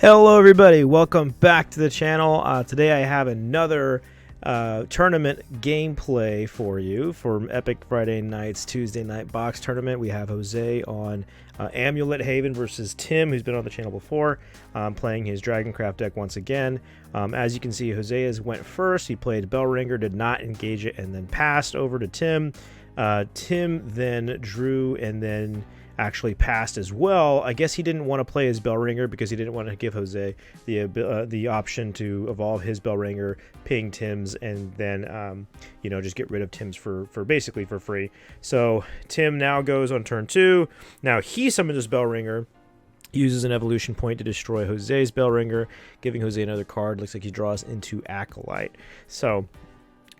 Hello everybody, welcome back to the channel. Today I have another tournament gameplay for you for Epic Friday Night's Tuesday Night Box Tournament. We have Jose on Amulet Haven versus Tim, who's been on the channel before, playing his Dragoncraft deck once again. As you can see, Jose went first. He played Bellringer, did not engage it, and then passed over to Tim. Tim then drew and then actually passed as well. I guess he didn't want to play his Bellringer because he didn't want to give Jose the option to evolve his Bellringer, ping Tim's, and then just get rid of Tim's for basically for free. So Tim now goes on turn 2. Now he summons his Bellringer, uses an evolution point to destroy Jose's Bellringer, giving Jose another card. Looks like he draws into Acolyte. So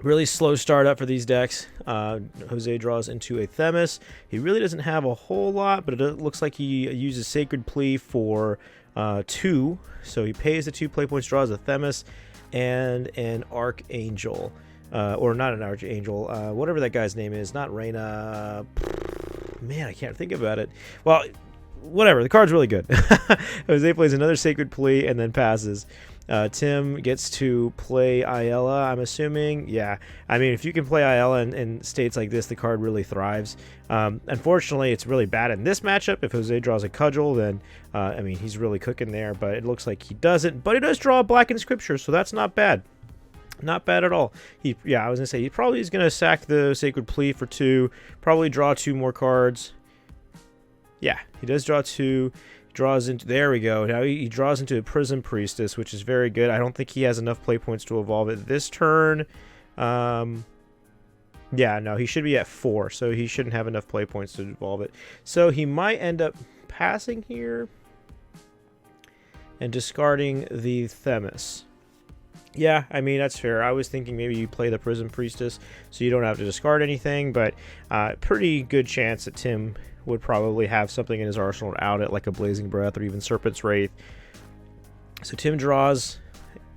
really slow start up for these decks. Jose draws into a Themis. He really doesn't have a whole lot, but it looks like he uses Sacred Plea for 2. So he pays the 2 play points, draws a Themis and an Archangel. Or not an Archangel, whatever that guy's name is. Not Reyna. Man, I can't think about it. Well, whatever. The card's really good. Jose plays another Sacred Plea and then passes. Tim gets to play Ayala, I'm assuming. Yeah, I mean, if you can play Ayala in states like this, the card really thrives. Unfortunately, it's really bad in this matchup. If Jose draws a Cudgel, then, I mean, he's really cooking there, but it looks like he doesn't. But he does draw a Blackened Scripture, so that's not bad. Not bad at all. I was going to say, he probably is going to sack the Sacred Plea for 2, probably draw 2 more cards. Yeah, he does draw 2. Draws into, there we go. Now he draws into a Prism Priestess, which is very good. I don't think he has enough play points to evolve it this turn. Yeah, no, he should be at 4, so he shouldn't have enough play points to evolve it. So he might end up passing here and discarding the Themis. Yeah, I mean, that's fair. I was thinking maybe you play the Prism Priestess so you don't have to discard anything, but pretty good chance that Tim would probably have something in his arsenal to out it, like a Blazing Breath or even Serpent's Wraith. So Tim draws.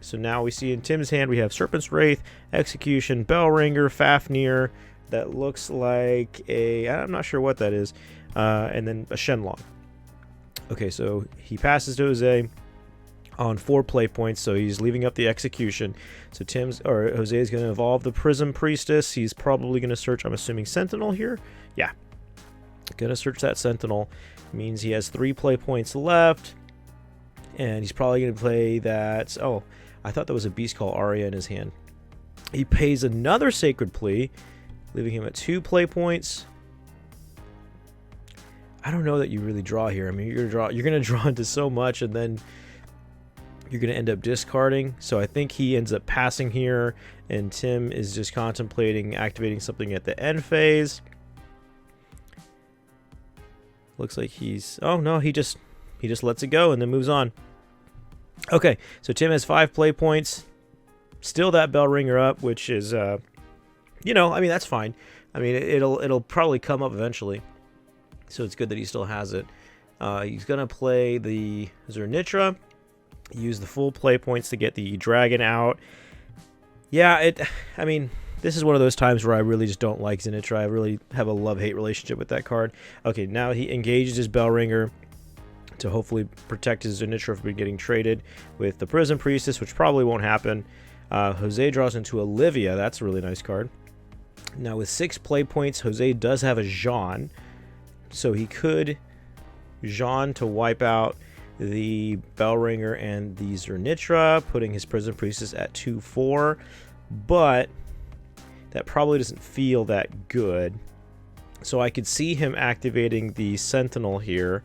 So now we see in Tim's hand we have Serpent's Wraith, Execution, Bellringer, Fafnir. That looks like a, I'm not sure what that is, and then a Shenlong. Okay, so he passes to Jose on 4 play points, so he's leaving up the Execution. So Jose is going to evolve the Prism Priestess. He's probably going to search, I'm assuming, Sentinel here. Yeah. Gonna search that Sentinel. Means he has 3 play points left, and he's probably gonna play that. Oh, I thought there was a beast called Arya in his hand. He pays another Sacred Plea, leaving him at 2 play points. I don't know that you really draw here. I mean, you're gonna draw into so much, and then you're gonna end up discarding. So I think he ends up passing here, and Tim is just contemplating activating something at the end phase. Looks like he's... Oh, no, he just lets it go and then moves on. Okay, so Tim has 5 play points. Still that Bellringer up, which is, I mean, that's fine. I mean, it'll probably come up eventually. So it's good that he still has it. He's going to play the Zernitra. Use the full play points to get the dragon out. Yeah, I mean... This is one of those times where I really just don't like Zenitra. I really have a love-hate relationship with that card. Okay, now he engages his Bellringer to hopefully protect his Zenitra from getting traded with the Prism Priestess, which probably won't happen. Jose draws into Olivia. That's a really nice card. Now with 6 play points, Jose does have a Jean. So he could Jean to wipe out the Bellringer and the Zernitra, putting his Prism Priestess at 2-4. But that probably doesn't feel that good. So I could see him activating the Sentinel here.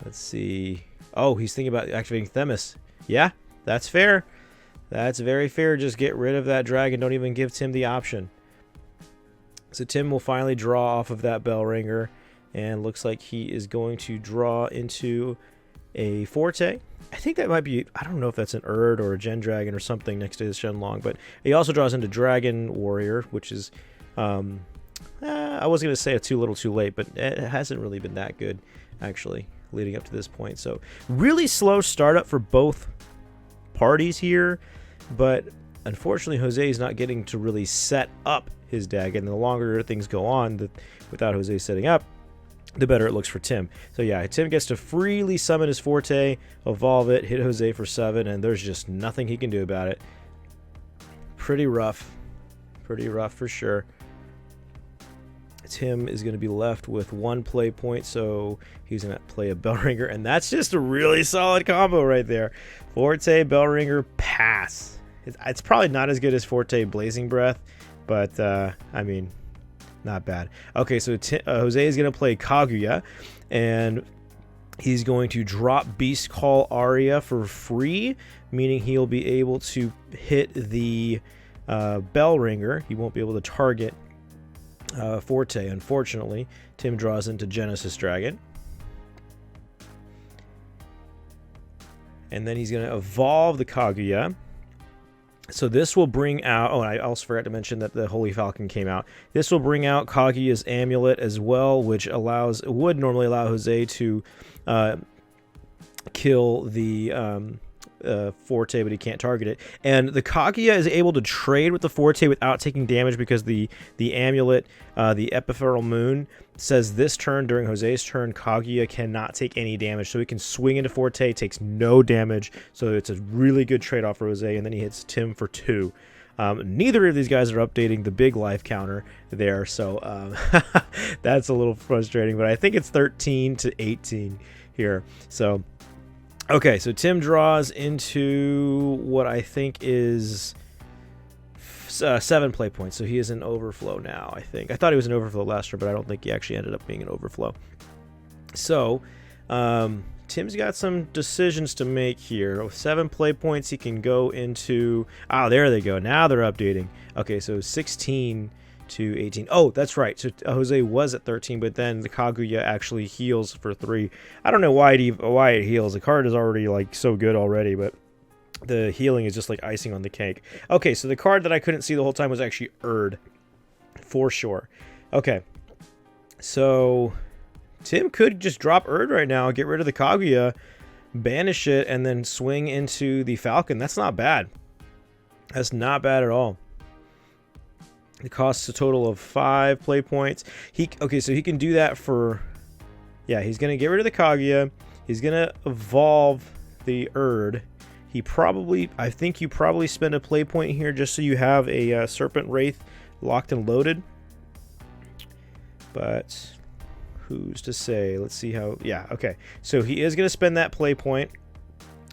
Let's see. Oh, he's thinking about activating Themis. Yeah, that's fair. That's very fair. Just get rid of that dragon. Don't even give Tim the option. So Tim will finally draw off of that Bellringer. And looks like he is going to draw into a Forte. I think that might be, I don't know if that's an Erd or a Gen Dragon or something next to his Shenlong, but he also draws into Dragon Warrior, which is, I was going to say it's too little too late, but it hasn't really been that good, actually, leading up to this point. So really slow startup for both parties here, but unfortunately Jose is not getting to really set up his deck, and the longer things go on without Jose setting up, the better it looks for Tim. So yeah, Tim gets to freely summon his Forte, evolve it, hit Jose for 7, and there's just nothing he can do about it. Pretty rough. Pretty rough for sure. Tim is going to be left with 1 play point, so he's going to play a Bellringer, and that's just a really solid combo right there. Forte, Bellringer, pass. It's probably not as good as Forte Blazing Breath, but I mean, not bad. Okay, so Jose is going to play Kaguya, and he's going to drop Beast Call Aria for free, meaning he'll be able to hit the Bellringer. He won't be able to target Forte, unfortunately. Tim draws into Genesis Dragon. And then he's going to evolve the Kaguya. So this will bring out... Oh, and I also forgot to mention that the Holy Falcon came out. This will bring out Kaguya's Amulet as well, which would normally allow Jose to kill the... Forte, but he can't target it. And the Kaguya is able to trade with the Forte without taking damage because the Amulet, the Ephemeral Moon, says this turn, during Jose's turn, Kaguya cannot take any damage. So he can swing into Forte, takes no damage. So it's a really good trade-off for Jose, and then he hits Tim for 2. Neither of these guys are updating the big life counter there, so that's a little frustrating, but I think it's 13 to 18 here. So okay, so Tim draws into what I think is 7 play points. So he is in overflow now, I think. I thought he was in overflow last year, but I don't think he actually ended up being in overflow. So Tim's got some decisions to make here. With 7 play points, he can go into... Ah, there they go. Now they're updating. Okay, so 16 to 18. Oh, that's right. So Jose was at 13, but then the Kaguya actually heals for 3. I don't know why it heals. The card is already like so good already, but the healing is just like icing on the cake. Okay, so the card that I couldn't see the whole time was actually Erd, for sure. Okay, so Tim could just drop Erd right now, get rid of the Kaguya, banish it, and then swing into the Falcon. That's not bad. That's not bad at all. It costs a total of 5 play points. Okay, so he can do that for... Yeah, he's going to get rid of the Kaguya. He's going to evolve the Erd. I think you probably spend a play point here just so you have a Serpent Wraith locked and loaded. But who's to say? Let's see how... Yeah, okay. So he is going to spend that play point.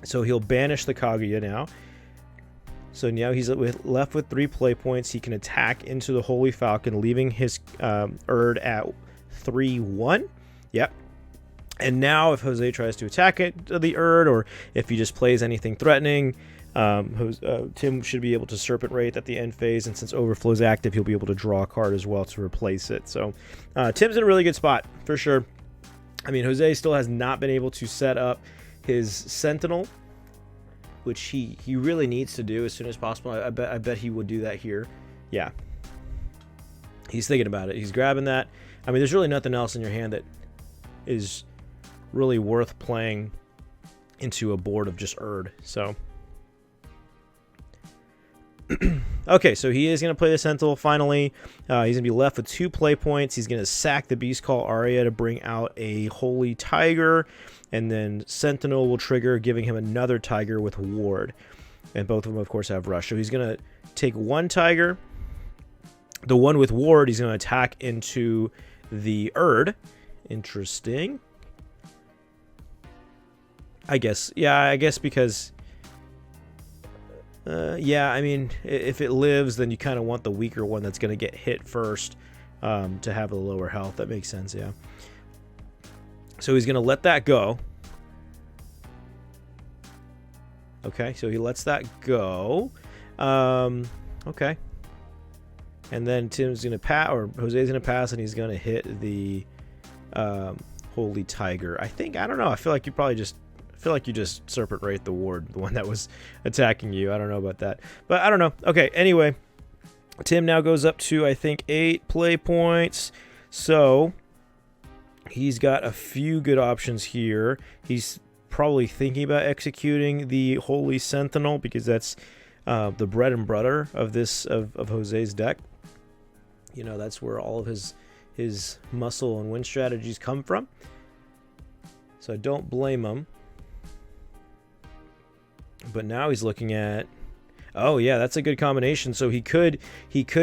So he'll banish the Kaguya now. So now he's left with 3 play points. He can attack into the Holy Falcon, leaving his Erd at 3-1. Yep. And now if Jose tries to attack the Erd, or if he just plays anything threatening, Tim should be able to Serpent Wraith at the end phase. And since Overflow is active, he'll be able to draw a card as well to replace it. So Tim's in a really good spot, for sure. I mean, Jose still has not been able to set up his Sentinel, which he really needs to do as soon as possible. I bet he would do that here. Yeah. He's thinking about it. He's grabbing that. I mean, there's really nothing else in your hand that is really worth playing into a board of just Erd. So, okay, so he is going to play the Sentinel finally. He's going to be left with 2 play points. He's going to sack the Beast Call Aria to bring out a Holy Tiger. And then Sentinel will trigger, giving him another Tiger with Ward. And both of them, of course, have Rush. So he's going to take 1 Tiger. The one with Ward, he's going to attack into the Erd. Interesting. I guess. Yeah, I guess because... yeah, I mean, if it lives, then you kind of want the weaker one that's going to get hit first to have a lower health. That makes sense, yeah. So he's going to let that go. Okay, so he lets that go. Okay. And then Tim's going to pass, or Jose's going to pass, and he's going to hit the Holy Tiger. I don't know. I feel like you just Serpent Wraith the Ward, the one that was attacking you. I don't know about that. But I don't know. Okay, anyway. Tim now goes up to, I think, 8 play points. So he's got a few good options here. He's probably thinking about executing the Holy Sentinel because that's the bread and butter of Jose's deck. You know, that's where all of his his muscle and win strategies come from. So I don't blame him. But now he's looking at, oh yeah, that's a good combination. So he could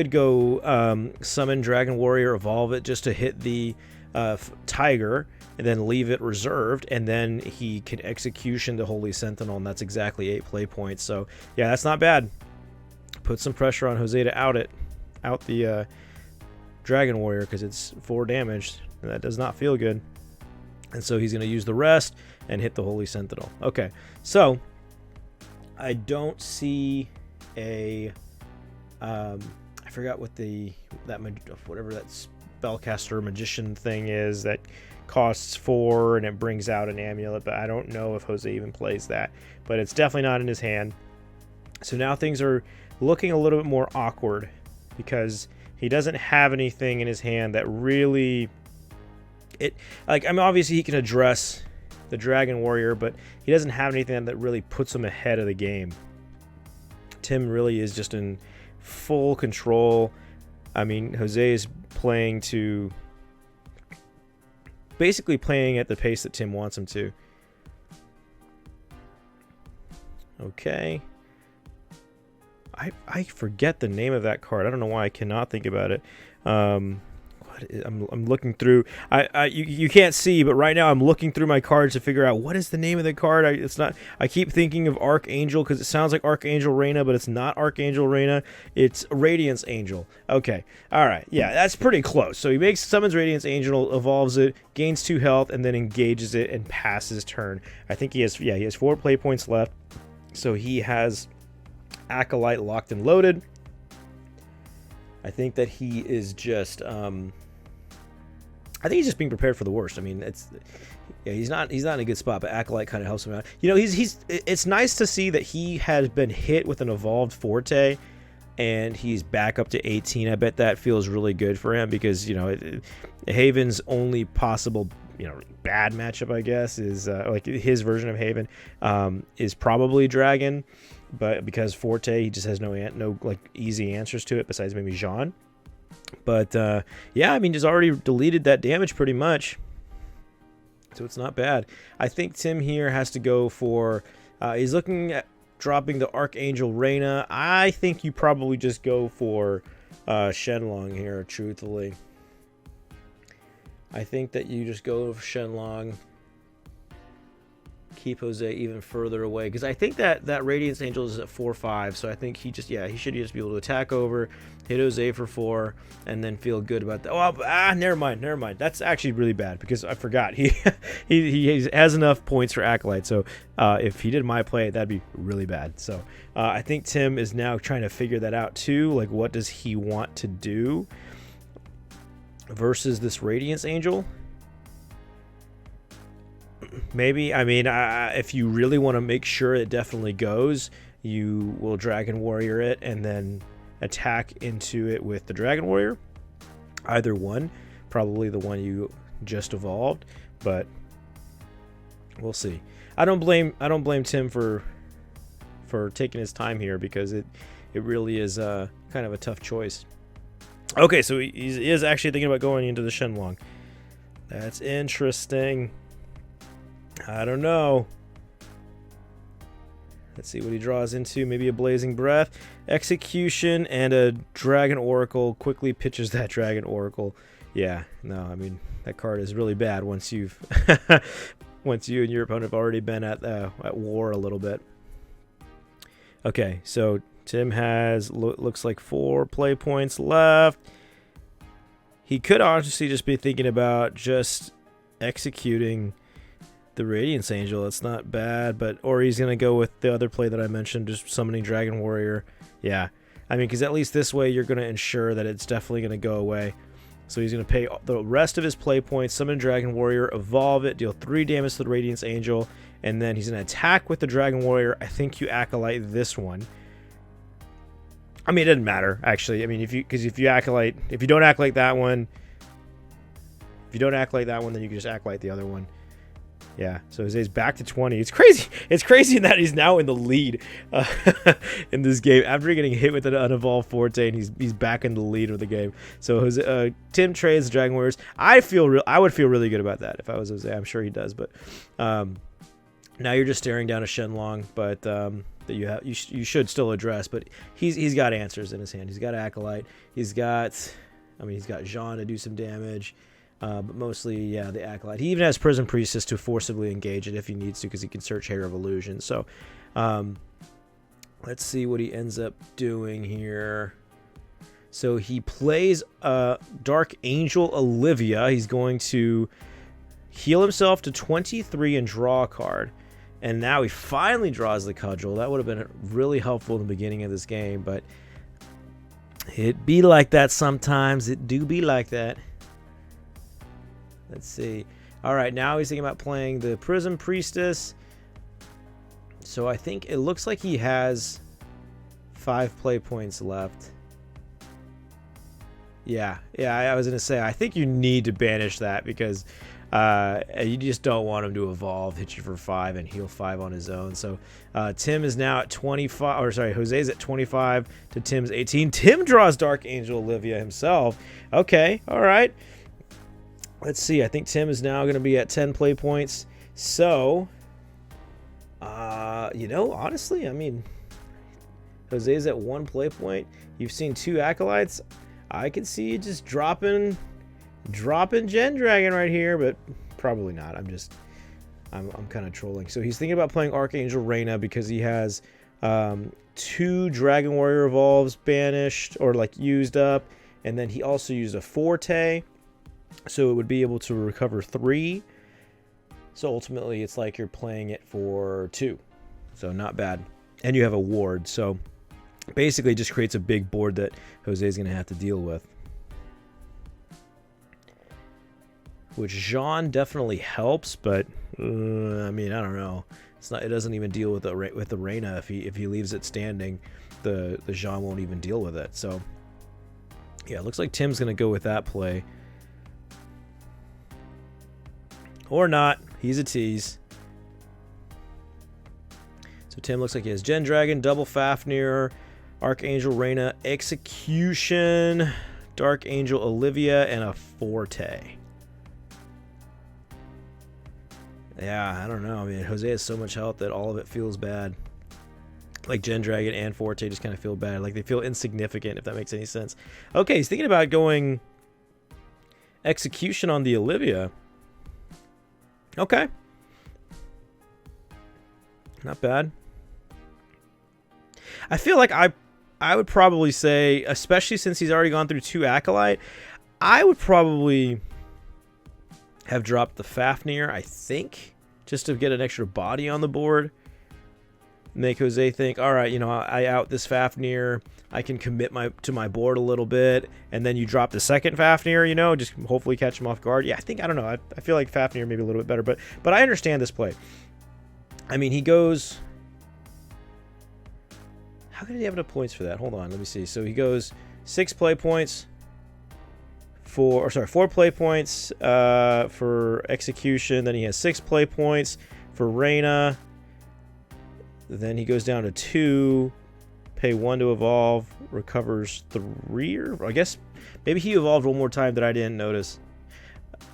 go summon Dragon Warrior, evolve it just to hit the Tiger, and then leave it reserved, and then he can execution the Holy Sentinel, and that's exactly 8 play points. So yeah, that's not bad. Put some pressure on Jose to out the Dragon Warrior, because it's 4 damage, and that does not feel good. And so he's going to use the rest and hit the Holy Sentinel. Okay, so I don't see a I forgot what whatever that spellcaster magician thing is that costs 4 and it brings out an amulet, but I don't know if Jose even plays that, but it's definitely not in his hand. So now things are looking a little bit more awkward, because he doesn't have anything in his hand that really obviously he can address the Dragon Warrior, but he doesn't have anything that really puts him ahead of the game. Tim really is just in full control. I mean, Jose is basically playing at the pace that Tim wants him to. Okay. I forget the name of that card. I don't know why I cannot think about it. I'm looking through. You can't see, but right now I'm looking through my cards to figure out what is the name of the card. I keep thinking of Archangel because it sounds like Archangel Reina, but it's not Archangel Reina. It's Radiance Angel. Okay, all right, yeah, that's pretty close. So he summons Radiance Angel, evolves it, gains 2 health, and then engages it and passes turn. I think he has 4 play points left, so he has Acolyte locked and loaded. I think that he is just I think he's just being prepared for the worst. I mean, he's not in a good spot, but Acolyte kind of helps him out. You know, it's nice to see that he has been hit with an evolved Forte and he's back up to 18. I bet that feels really good for him, because, you know, Haven's only possible, you know, bad matchup, I guess, is like his version of Haven is probably Dragon, but because Forte, he just has no like easy answers to it besides maybe Jean. But yeah, I mean, he's already deleted that damage pretty much, so it's not bad. I think Tim here has to go for he's looking at dropping the Archangel Reina. I think you probably just go for Shenlong here, truthfully. I think that you just go for Shenlong, keep Jose even further away, because I think that Radiance Angel is at 4/5, so I think he should just be able to attack over, hit Jose for 4, and then feel good about that. Oh, never mind. That's actually really bad, because I forgot he has enough points for Acolyte. So if he did my play, that'd be really bad. So I think Tim is now trying to figure that out too. Like, what does he want to do versus this Radiance Angel? Maybe, I mean, if you really want to make sure it definitely goes, you will Dragon Warrior it and then attack into it with the Dragon Warrior. Either one, probably the one you just evolved, but we'll see. I don't blame Tim for taking his time here, because it really is kind of a tough choice. Okay, so he is actually thinking about going into the Shenlong. That's interesting. I don't know. Let's see what he draws into. Maybe a Blazing Breath, Execution, and a Dragon Oracle. Quickly pitches that Dragon Oracle. Yeah, no, I mean, that card is really bad once you've once you and your opponent have already been at war a little bit. Okay, so Tim has looks like 4 play points left. He could honestly just be thinking about just executing the Radiance Angel. It's not bad, or he's gonna go with the other play that I mentioned, just summoning Dragon Warrior. Yeah, I mean, because at least this way you're gonna ensure that it's definitely gonna go away. So he's gonna pay the rest of his play points, summon Dragon Warrior, evolve it, deal 3 damage to the Radiance Angel, and then he's gonna attack with the Dragon Warrior. I think you Acolyte this one. I mean, it doesn't matter actually. I mean, if you don't Acolyte that one, then you can just Acolyte the other one. Yeah, so Jose's back to 20. It's crazy. It's crazy that he's now in the lead in this game after getting hit with an unevolved Forte, and he's back in the lead of the game. So Tim trades the Dragon Warriors. I would feel really good about that if I was Jose. I'm sure he does, but now you're just staring down a Shenlong, but that you should still address. But he's got answers in his hand. He's got Acolyte. He's got Jean to do some damage. But mostly, yeah, the Acolyte. He even has Prison Priestess to forcibly engage it if he needs to, because he can search Hair of Illusion. So, let's see what he ends up doing here. So he plays Dark Angel Olivia. He's going to heal himself to 23 and draw a card. And now he finally draws the Cudgel. That would have been really helpful in the beginning of this game, but it be like that sometimes. It do be like that. Let's see. All right, now he's thinking about playing the Prism Priestess. So I think it looks like he has 5 play points left. Yeah, I was going to say, I think you need to banish that because you just don't want him to evolve, hit you for 5, and heal 5 on his own. So Tim is now at 25, or sorry, Jose's at 25 to Tim's 18. Tim draws Dark Angel Olivia himself. Okay, all right. Let's see. I think Tim is now going to be at 10 play points. So, honestly, I mean, Jose's at 1 play point. You've seen 2 Acolytes. I can see you just dropping Gen Dragon right here, but probably not. I'm kind of trolling. So he's thinking about playing Archangel Reyna because he has 2 Dragon Warrior Evolves banished or like used up, and then he also used a Forte. So it would be able to recover 3. So ultimately, it's like you're playing it for 2. So not bad. And you have a ward. So basically, it just creates a big board that Jose's going to have to deal with. Which Jean definitely helps, but I mean, I don't know. It's not. It doesn't even deal with the Reyna. If he leaves it standing, the Jean won't even deal with it. So yeah, it looks like Tim's going to go with that play. Or not. He's a tease. So Tim looks like he has Gen Dragon, double Fafnir, Archangel Reyna, Execution, Dark Angel Olivia, and a Forte. Yeah, I don't know. I mean, Jose has so much health that all of it feels bad. Like Gen Dragon and Forte just kind of feel bad. Like they feel insignificant, if that makes any sense. Okay, he's thinking about going Execution on the Olivia. Okay. Not bad. I feel like I would probably say, especially since he's already gone through 2 Acolyte, I would probably have dropped the Fafnir, I think, just to get an extra body on the board. Make Jose think, all right, I out this Fafnir, I can commit to my board a little bit, and then you drop the second Fafnir, just hopefully catch him off guard. Yeah, I don't know. I feel like Fafnir maybe a little bit better, but I understand this play. I mean, he goes... How did he have enough points for that? Hold on, let me see. So he goes 6 play points, 4 play points for Execution. Then he has 6 play points for Reyna. Then he goes down to 2, pay 1 to evolve, recovers 3, or I guess maybe he evolved 1 more time that I didn't notice.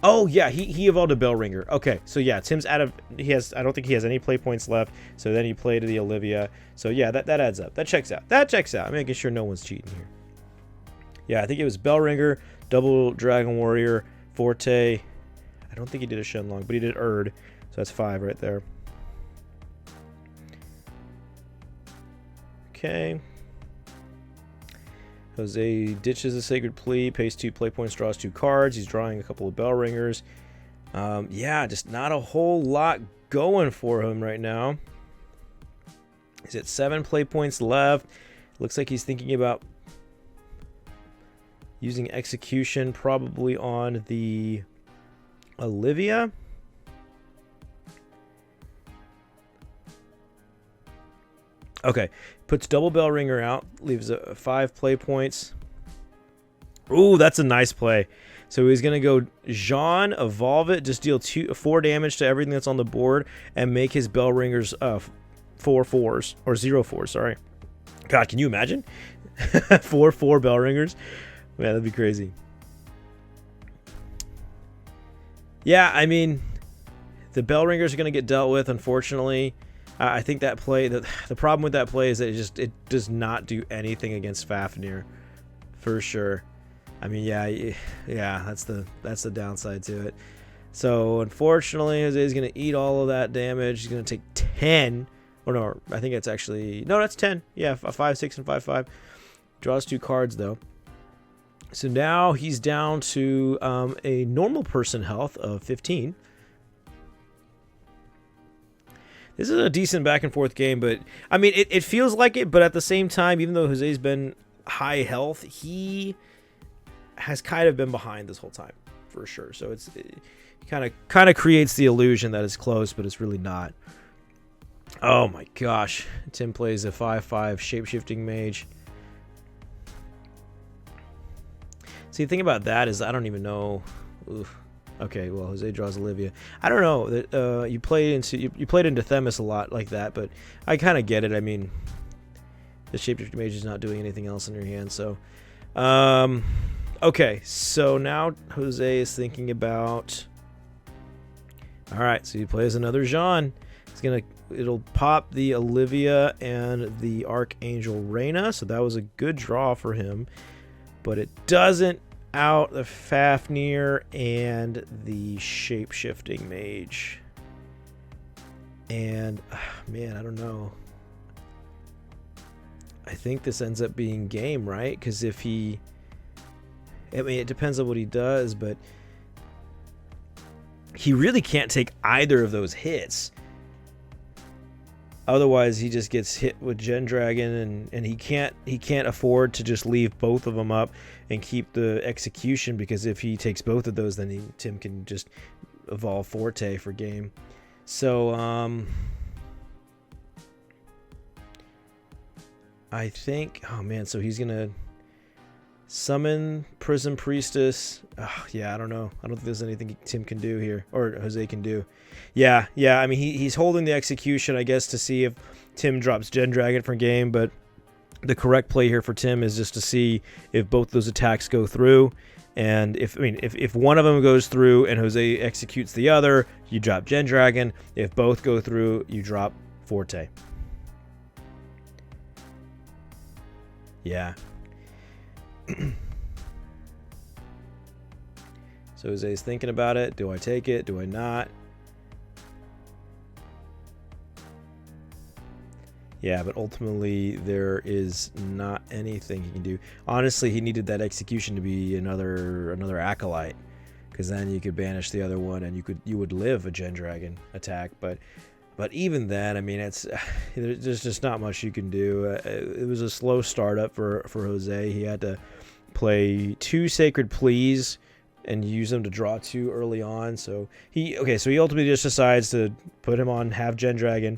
Oh yeah, he evolved a Bellringer. Okay, so yeah, Tim's out of I don't think he has any play points left. So then he played the Olivia. So yeah, that adds up. That checks out. I'm making sure no one's cheating here. Yeah, I think it was Bellringer, double Dragon Warrior, Forte. I don't think he did a Shenlong, but he did Erd. So that's 5 right there. Okay. Jose ditches the Sacred Plea, pays 2 play points, draws 2 cards. He's drawing a couple of Bellringers. Yeah, just not a whole lot going for him right now. He's at 7 play points left. Looks like he's thinking about using Execution probably on the Olivia. Okay, puts double Bellringer out, leaves 5 play points. Ooh, that's a nice play. So he's going to go Jean, evolve it, just deal 4 damage to everything that's on the board, and make his bell ringers 4/4s, or 0/4, sorry. God, can you imagine? 4/4 bell ringers? Man, that'd be crazy. Yeah, I mean, the bell ringers are going to get dealt with, unfortunately. I think that play, the problem with that play is that it does not do anything against Fafnir, for sure. I mean, yeah, that's the downside to it. So unfortunately, Jose's gonna eat all of that damage. He's gonna take 10. Or no, I think it's actually that's 10. Yeah, 5, 6, and 5, 5. Draws 2 cards though. So now he's down to a normal person health of 15. This is a decent back and forth game, but I mean, it feels like it. But at the same time, even though Jose's been high health, he has kind of been behind this whole time, for sure. So it kind of creates the illusion that it's close, but it's really not. Oh my gosh. Tim plays a 5/5 shape-shifting mage. See, the thing about that is I don't even know. Oof. Okay, well, Jose draws Olivia. I don't know that you played into Themis a lot like that, but I kind of get it. I mean, the shape-shifting mage is not doing anything else in your hand, so okay, so now Jose is thinking about... Alright, so he plays another Jean. It'll pop the Olivia and the Archangel Reyna, so that was a good draw for him. But it doesn't out the Fafnir and the shape-shifting mage. And, man, I don't know. I think this ends up being game, right? Because if he... I mean, it depends on what he does, but he really can't take either of those hits. Otherwise, he just gets hit with Gen Dragon, and he can't afford to just leave both of them up and keep the execution, because if he takes both of those, then Tim can just evolve Forte for game. So I think, oh man, so he's gonna summon Prism Priestess. Oh, yeah, I don't know. I don't think there's anything Tim can do here, or Jose can do. Yeah. I mean, he's holding the execution, I guess, to see if Tim drops Gen Dragon for game, but the correct play here for Tim is just to see if both those attacks go through. And if one of them goes through and Jose executes the other, you drop Gen Dragon. If both go through, you drop Forte. Yeah. So Jose's thinking about it. Do I take it? Do I not? Yeah, but ultimately there is not anything he can do. Honestly, he needed that execution to be another acolyte, because then you could banish the other one and you would live a Gen Dragon attack. But even then, I mean, there's just not much you can do. It was a slow startup for Jose. He had to play 2 Sacred Pleas and use them to draw 2 early on. So he ultimately just decides to put him on half Gen Dragon,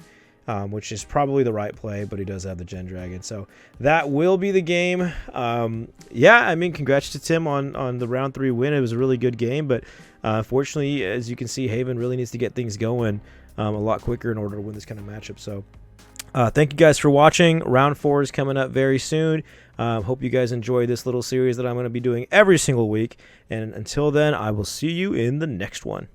which is probably the right play, but he does have the Gen Dragon. So that will be the game. Yeah, I mean, congrats to Tim on the round 3 win. It was a really good game, but unfortunately, as you can see, Haven really needs to get things going a lot quicker in order to win this kind of matchup. So thank you guys for watching. Round 4 is coming up very soon. Hope you guys enjoy this little series that I'm going to be doing every single week. And until then, I will see you in the next one.